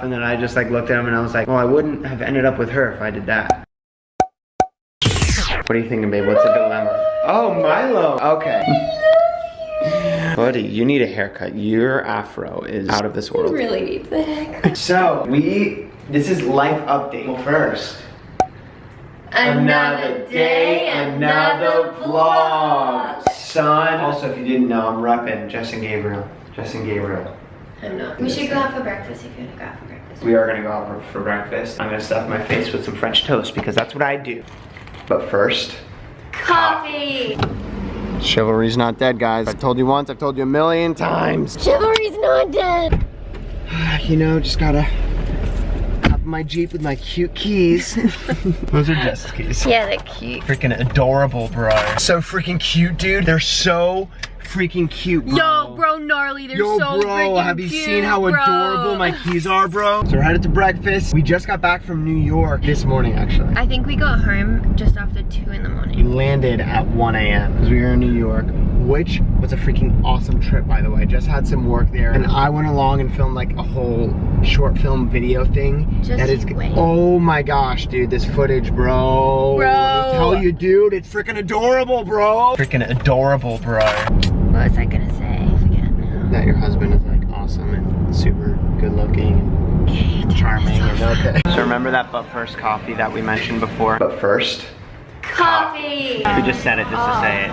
And then I just like looked at him and I was like, well, I wouldn't have ended up with her if I did that. What are you thinking, babe? What's the dilemma? Oh, Milo. Okay. Buddy, you need a haircut. Your afro is out of this world. He really needs a haircut. So, this is life update. Well, first. Another day, another vlog. Son. Also, if you didn't know, I'm repping Jess Gabriel. I know. We should go out for breakfast if you want to go out for breakfast. We are gonna go out for breakfast. I'm gonna stuff my face with some French toast because that's what I do. But first, coffee. Chivalry's not dead, guys. I've told you once, I've told you a million times. Chivalry's not dead. You know, just gotta hop in my Jeep with my cute keys. Those are Jess's keys. Yeah, they're cute. Freaking adorable, bro. So freaking cute, dude. They're so freaking cute, bro. Yo, bro, gnarly. They're so freaking cute. Have you seen how adorable my keys are, bro? So we're headed to breakfast. We just got back from New York this morning, actually. I think we got home just after 2 in the We morning. landed at 1 a.m. because we were in New York, which was a freaking awesome trip, by the way. Just had some work there, and I went along and filmed like a whole short film video thing. Oh my gosh, dude, this footage, bro. Let me tell you, dude, it's freaking adorable, bro. Freaking adorable, bro. What was I gonna say? I forget now. That your husband is like awesome and super good looking and charming and okay. So remember that but first coffee that we mentioned before? But first, coffee. we just said it just to say it.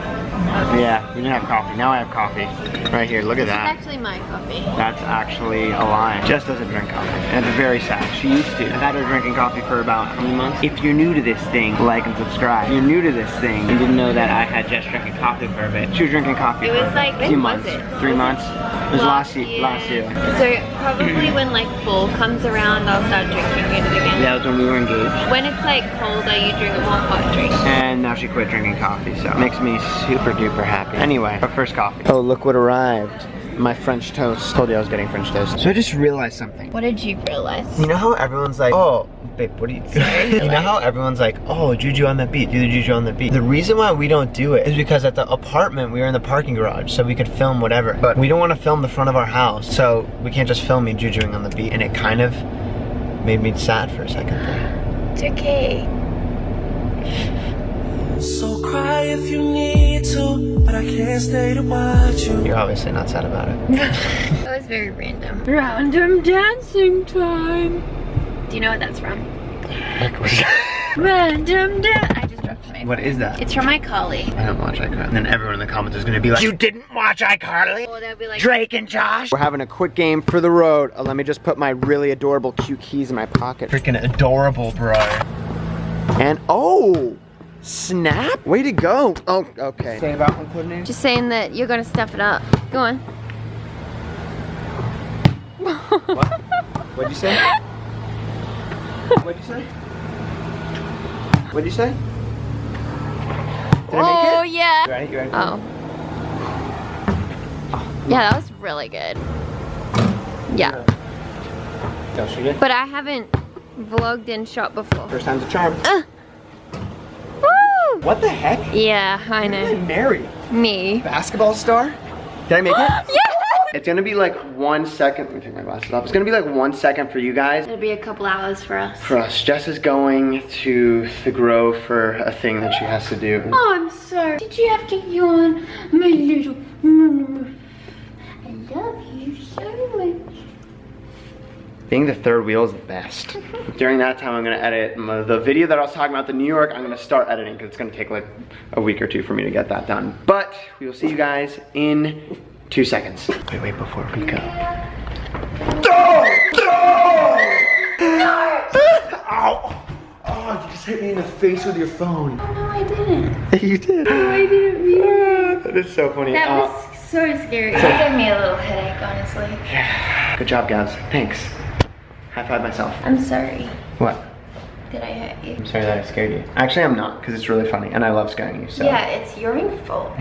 Yeah, we didn't have coffee. Now I have coffee. Right here, look at that. It's actually my coffee. That's actually a lie. Jess doesn't drink coffee, and it's very sad. She used to. I've had her drinking coffee for about how many months? If you're new to this thing, like and subscribe. If you're new to this thing, you didn't know that I had Jess drinking coffee for a bit. She was drinking coffee It for was like, a few when was months. it? 3 months. It was last year. So probably when like fall comes around, I'll start drinking it again. Yeah, that was when we were engaged. When it's like colder, you drink more hot drinks. And now she quit drinking coffee, so it makes me super duper happy. Anyway, our first coffee. Oh, look what arrived. My French toast. Told you I was getting French toast. So I just realized something. What did you realize? You know how everyone's like, oh, babe, what are you doing? You know how everyone's like, oh, juju on the beat, do the juju on the beat. The reason why we don't do it is because at the apartment, we were in the parking garage, so we could film whatever. But we don't want to film the front of our house, so we can't just film me jujuing on the beat. And it kind of made me sad for a second there. It's okay. So cry if you need to, but I can't stay to watch you. You're obviously not sad about it. That was very random. Random dancing time. Do you know what that's from? Heck was that? Random dance. I just dropped my. What is that? It's from iCarly. I don't watch iCarly. And then everyone in the comments is gonna be like, you didn't watch iCarly? Or they'll be like, Drake and Josh. We're having a quick game for the road. Let me just put my really adorable cute keys in my pocket. Freaking adorable, bro. And oh! Snap? Way to go. Oh, okay. Say about one coordinator? just saying that you're gonna stuff it up. Go on. What? What'd you say? What'd you say? What'd you say? Did I make it? Yeah. You ready? You ready? Oh. Yeah, that was really good. Yeah. Go shoot it. But I haven't vlogged and shot before. First time's a charm. Woo! What the heck? Yeah, I Who did I know. marry? Me. Basketball star? Did I make it? Yeah! It's gonna be like 1 second. Let me take my glasses off. It's gonna be like 1 second for you guys. It'll be a couple hours for us. For us. Jess is going to the Grove for a thing that she has to do. Oh, I'm sorry. Did you have to yawn, my little? I love you so much. Being the third wheel is the best. During that time, I'm gonna edit the video that I was talking about, the New York. I'm gonna start editing because it's gonna take like a week or two for me to get that done. But we will see you guys in 2 seconds. Wait, before we go. No! Ow! Oh, you just hit me in the face with your phone. Oh, no, I didn't. You did. Oh, I didn't mean it. That is so funny. That was so scary. It gave me a little headache, honestly. Yeah. Good job, Gabs. Thanks. High five myself. I'm sorry. What? Did I hurt you? I'm sorry that I scared you. Actually, I'm not, because it's really funny, and I love scaring you, so. Yeah, it's your own fault.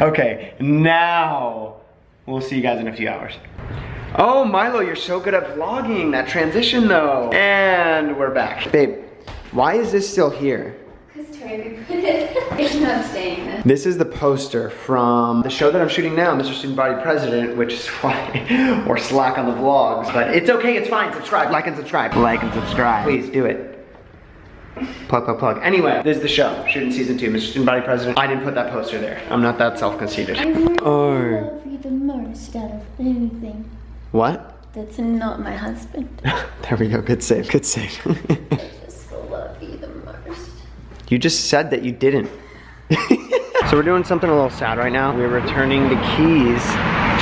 Okay, now we'll see you guys in a few hours. Oh, Milo, you're so good at vlogging. That transition, though. And we're back. Babe, why is this still here? Because where we put it. It's not staying there. This is the poster from the show that I'm shooting now, Mr. Student Body President, which is why, or slack on the vlogs, but it's okay, it's fine. Subscribe, like and subscribe. Like and subscribe. Please do it. Plug, plug, plug. Anyway, this is the show, shooting season 2, Mr. Student Body President. I didn't put that poster there. I'm not that self-conceited. I really love you the most out of anything. What? That's not my husband. There we go, good save, good save. I just love you the most. You just said that you didn't. So we're doing something a little sad right now. We're returning the keys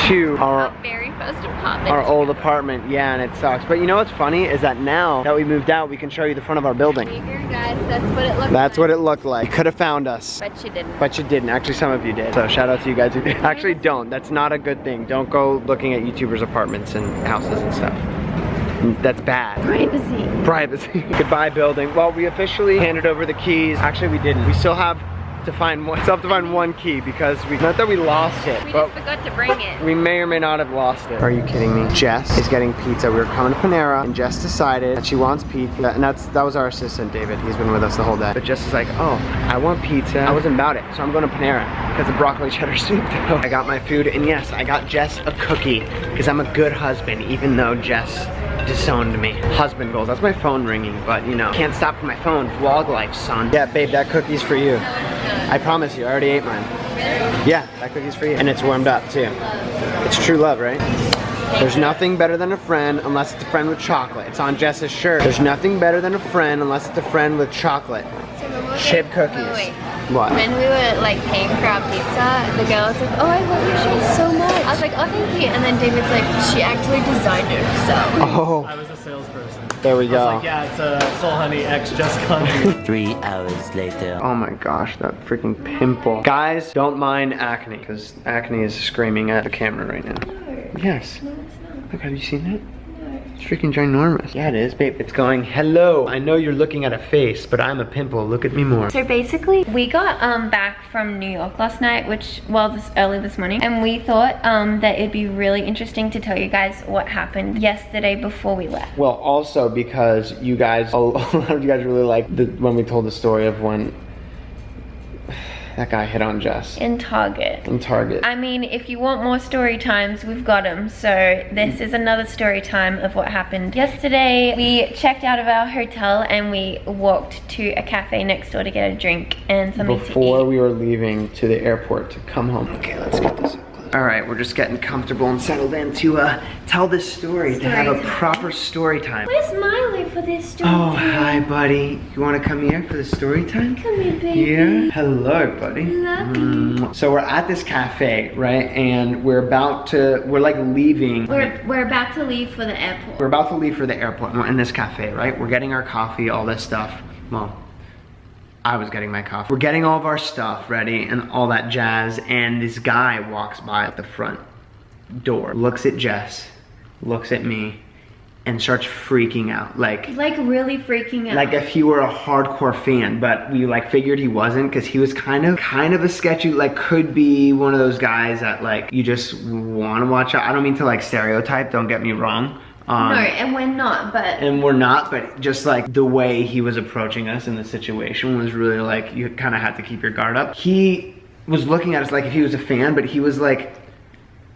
to our very first apartment. Our old apartment, yeah, and it sucks. But you know what's funny is that now that we moved out, we can show you the front of our building. Here, guys, that's what it looked like. That's what it looked like. You could have found us. But you didn't. But you didn't. Actually, some of you did. So shout out to you guys who did. Actually, don't. That's not a good thing. Don't go looking at YouTubers' apartments and houses and stuff. That's bad. Privacy. Privacy. Goodbye, building. Well, we officially handed over the keys. Actually, we didn't. We still have to find one key because not that we lost it, we but just forgot to bring it. We may or may not have lost it. Are you kidding me? Jess is getting pizza. We were coming to Panera and Jess decided that she wants pizza, and that was our assistant David. He's been with us the whole day. But Jess is like, oh, I want pizza. I wasn't about it, so I'm going to Panera because of broccoli cheddar soup. I got my food, and yes, I got Jess a cookie because I'm a good husband, even though Jess disowned me. Husband goals. That's my phone ringing, but you know, can't stop for my phone. Vlog life, son. Yeah, babe, that cookie's for you. I promise you, I already ate mine. Really? Yeah, that cookie's for you. And it's warmed up too. It's true love, right? There's nothing better than a friend unless it's a friend with chocolate. It's on Jess's shirt. There's nothing better than a friend unless it's a friend with chocolate. Chip cookies. Wait. What? When we were like paying for our pizza, the girl was like, oh, I love your shirt so much. I was like, oh, thank you. And then David's like, she actually designed it herself. Oh. I was a salesperson. There we go. I was like, yeah, it's a Soul Honey X Just Conjure. 3 hours later. Oh my gosh, that freaking pimple. Guys, don't mind acne, because acne is screaming at the camera right now. No. Yes. No, it's not. Look, have you seen that? No. It's freaking ginormous. Yeah, it is, babe. It's going, hello. I know you're looking at a face, but I'm a pimple. Look at me more. So basically, we got back from New York last night, early this morning, and we thought that it'd be really interesting to tell you guys what happened yesterday before we left. Well, also because you guys, a lot of you guys really liked when we told the story of when that guy hit on Jess. In Target. In Target. I mean, if you want more story times, we've got them. So this is another story time of what happened yesterday. We checked out of our hotel and we walked to a cafe next door to get a drink and something to eat. Before we were leaving to the airport to come home. Okay, let's get this up. All right, we're just getting comfortable and settled in to tell this story to have a proper story time. Where's Miley for this story Oh, time? hi, buddy. You want to come here for the story time? Come here, baby. Yeah. Hello, buddy. Love So we're at this cafe, right? And we're like leaving. We're about to leave for the airport. We're about to leave for the airport. And we're in this cafe, right? We're getting our coffee, all this stuff. Well, I was getting my coffee. We're getting all of our stuff ready and all that jazz, and this guy walks by at the front door, looks at Jess, looks at me, and starts freaking out. Like really freaking out. Like if he were a hardcore fan, but we like figured he wasn't because he was kind of a sketchy, like could be one of those guys that like you just want to watch out. I don't mean to like stereotype, don't get me wrong. No, and we're not, but just like the way he was approaching us in the situation was really like, you kind of had to keep your guard up. He was looking at us like if he was a fan, but he was like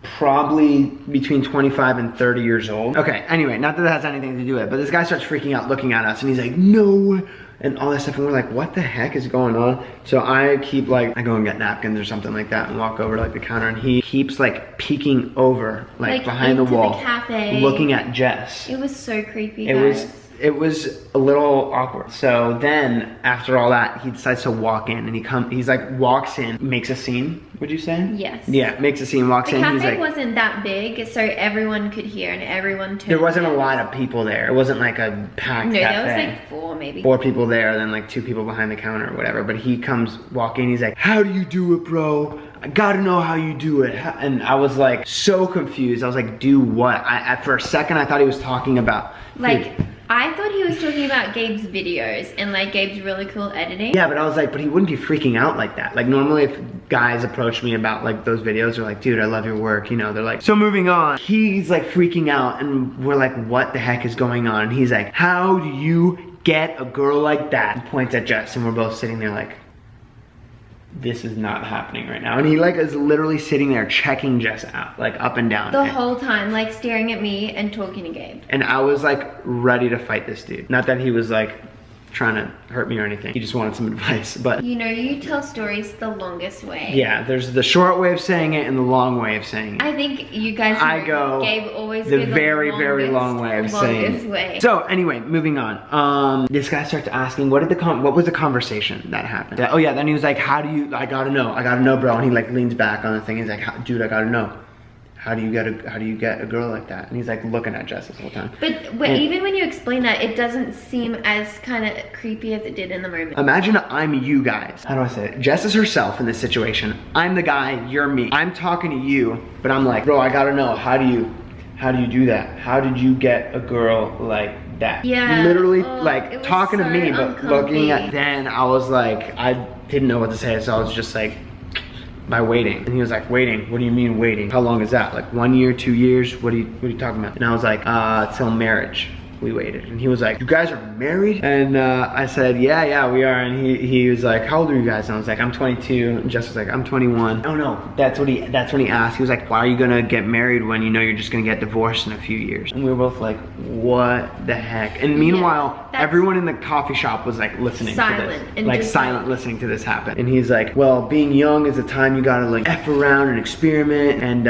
probably between 25 and 30 years old. Okay, anyway, not that that has anything to do with it, but this guy starts freaking out looking at us and he's like, no, and all this stuff, and we're like, what the heck is going on? So I keep like, I go and get napkins or something like that and walk over to like the counter, and he keeps like peeking over, like behind the wall, the cafe, looking at Jess. It was so creepy, guys. It was a little awkward. So then after all that, he decides to walk in, and he's like walks in, makes a scene, would you say? Yes. Yeah, makes a scene, walks in. The He's cafe like, wasn't that big, so everyone could hear and everyone turned. There wasn't a lot of people there. It wasn't like a packed cafe. No, there was like 4 maybe. 4 people there, then like 2 people behind the counter or whatever. But he comes walking, he's like, how do you do it, bro? I gotta know how you do it. And I was like so confused. I was like, do what? For a second I thought he was talking about like, I thought he was talking about Gabe's videos and like Gabe's really cool editing. Yeah, but I was like, but he wouldn't be freaking out like that. Like normally if guys approach me about like those videos, they're like, dude, I love your work. You know, they're like, so moving on. He's like freaking out and we're like, what the heck is going on? And he's like, how do you get a girl like that? He points at Jess, and we're both sitting there like, this is not happening right now. And he like is literally sitting there checking Jess out, like up and down. The whole time, like staring at me and talking to Gabe. And I was like ready to fight this dude. Not that he was like trying to hurt me or anything. He just wanted some advice, but. You know, you tell stories the longest way. Yeah, there's the short way of saying it and the long way of saying it. I think you guys know Gabe always the very, very long way of saying it. So anyway, moving on. This guy starts asking, what was the conversation that happened? Oh yeah, then he was like, I gotta know, bro. And he like leans back on the thing. He's like, dude, I gotta know. How do you get a girl like that? And he's like looking at Jess this whole time. But even when you explain that, it doesn't seem as kind of creepy as it did in the moment. Imagine I'm you guys. How do I say it? Jess is herself in this situation. I'm the guy, you're me. I'm talking to you, but I'm like, bro, I gotta know, how do you do that? How did you get a girl like that? Yeah. Literally like talking to me, but uncomfy. looking at, then I was like, I didn't know what to say, so I was just like, by waiting. And he was like, waiting? What do you mean waiting? How long is that? Like 1 year, 2 years? What are you talking about? And I was like, till marriage. We waited. And he was like, you guys are married? And I said, yeah, we are. And he was like, how old are you guys? And I was like, I'm 22. And Jess was like, I'm 21. Oh no, that's when he asked. He was like, why are you gonna get married when you know you're just gonna get divorced in a few years? And we were both like, what the heck? And meanwhile, everyone in the coffee shop was like listening to this. Like silent listening to this happen. And he's like, well, being young is a time you gotta like F around and experiment. And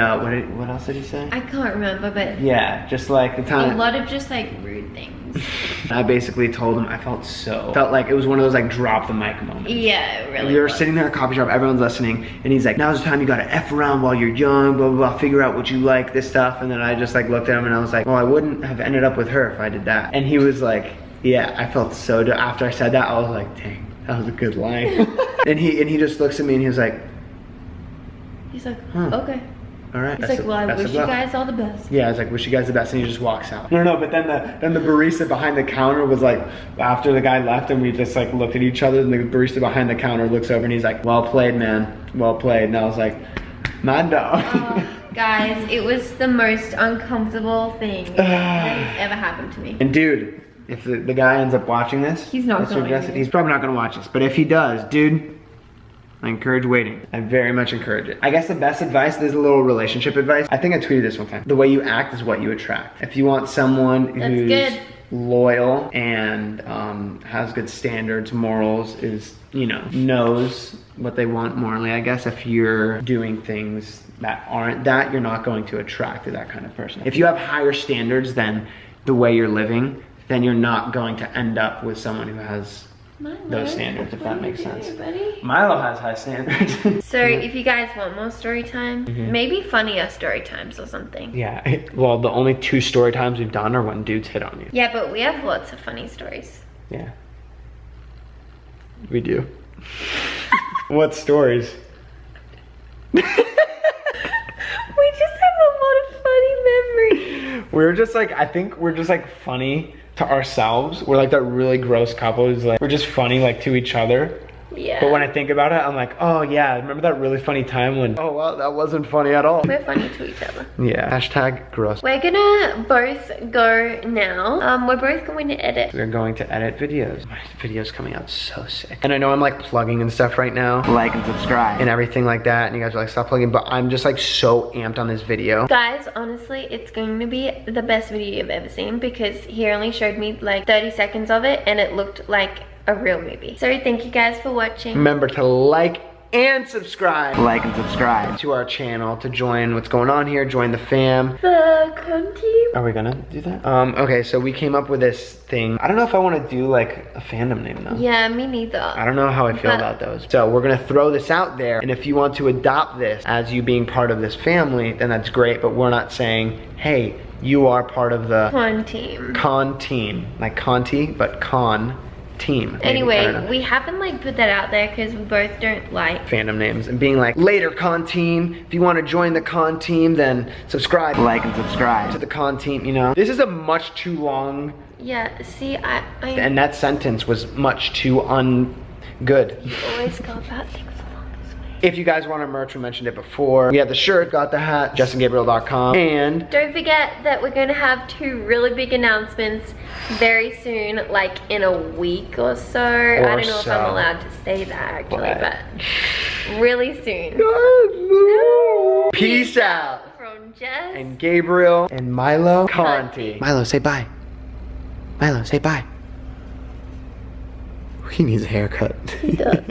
what else did he say? I can't remember, but yeah, just like the time. A lot of just like rude things. I basically told him I felt like it was one of those like drop the mic moments. Yeah, it really We were sitting there in a coffee shop, everyone's listening, and he's like, now's the time you gotta F around while you're young, blah, blah, blah, figure out what you like, this stuff. And then I just like looked at him and I was like, well, I wouldn't have ended up with her if I did that. And he was like, yeah, I felt so, after I said that, I was like, dang, that was a good line. and he just looks at me and he was like, huh. Okay. All right. He's like, well, I wish you guys all the best. Yeah, I was like, wish you guys the best, and he just walks out. No, but then the barista behind the counter was like, after the guy left, and we just like looked at each other, and the barista behind the counter looks over and he's like, well played, man, well played. And I was like, my dog. Guys, it was the most uncomfortable thing that has ever happened to me. And dude, if the guy ends up watching this, he's not going to. He's probably not going to watch this, but if he does, dude, I encourage waiting. I very much encourage it. I guess the best advice, there's a little relationship advice. I think I tweeted this one time. The way you act is what you attract. If you want someone who's loyal and has good standards, morals, knows what they want morally, I guess, if you're doing things that aren't that, you're not going to attract to that kind of person. If you have higher standards than the way you're living, then you're not going to end up with someone who has those standards, if that makes sense. Milo has high standards. So if you guys want more story time, maybe funnier story times or something. Yeah, well, the only 2 story times we've done are when dudes hit on you. Yeah, but we have lots of funny stories. Yeah. We do. What stories? We just have a lot of funny memories. We're just like, I think we're just like funny to ourselves. We're like that really gross couple who's like, we're just funny like to each other. Yeah. But when I think about it, I'm like, oh yeah, remember that really funny time when, oh well, that wasn't funny at all. We're funny to each other. Yeah, hashtag gross. We're gonna both go now. We're both going to edit. We're going to edit videos. My video's coming out so sick. And I know I'm like plugging and stuff right now. Like and subscribe. And everything like that. And you guys are like, stop plugging. But I'm just like so amped on this video. Guys, honestly, it's going to be the best video you've ever seen because he only showed me like 30 seconds of it and it looked like a real movie. So thank you guys for watching. Remember to like and subscribe. Like and subscribe to our channel to join what's going on here, join the fam. The content. Are we gonna do that? Okay, so we came up with this thing. I don't know if I want to do like a fandom name though. Yeah, me neither. I don't know how I feel about those. So we're gonna throw this out there, and if you want to adopt this as you being part of this family, then that's great, but we're not saying, hey, you are part of the con team. Con team. Like Conti, but con team. Anyway, we haven't like put that out there because we both don't like fandom names and being like, later con team, if you want to join the con team, then subscribe. Like and subscribe to the con team, you know. This is a much too long. Yeah, see, and that sentence was much too good. You always go about things the longest way. If you guys want our merch, we mentioned it before. We have the shirt, got the hat, JessandGabriel.com, and don't forget that we're going to have 2 really big announcements very soon, like in a week or so. I don't know if I'm allowed to say that actually, but really soon. Peace out. From Jess and Gabriel and Milo Conti. Milo, say bye. Milo, say bye. He needs a haircut. He does.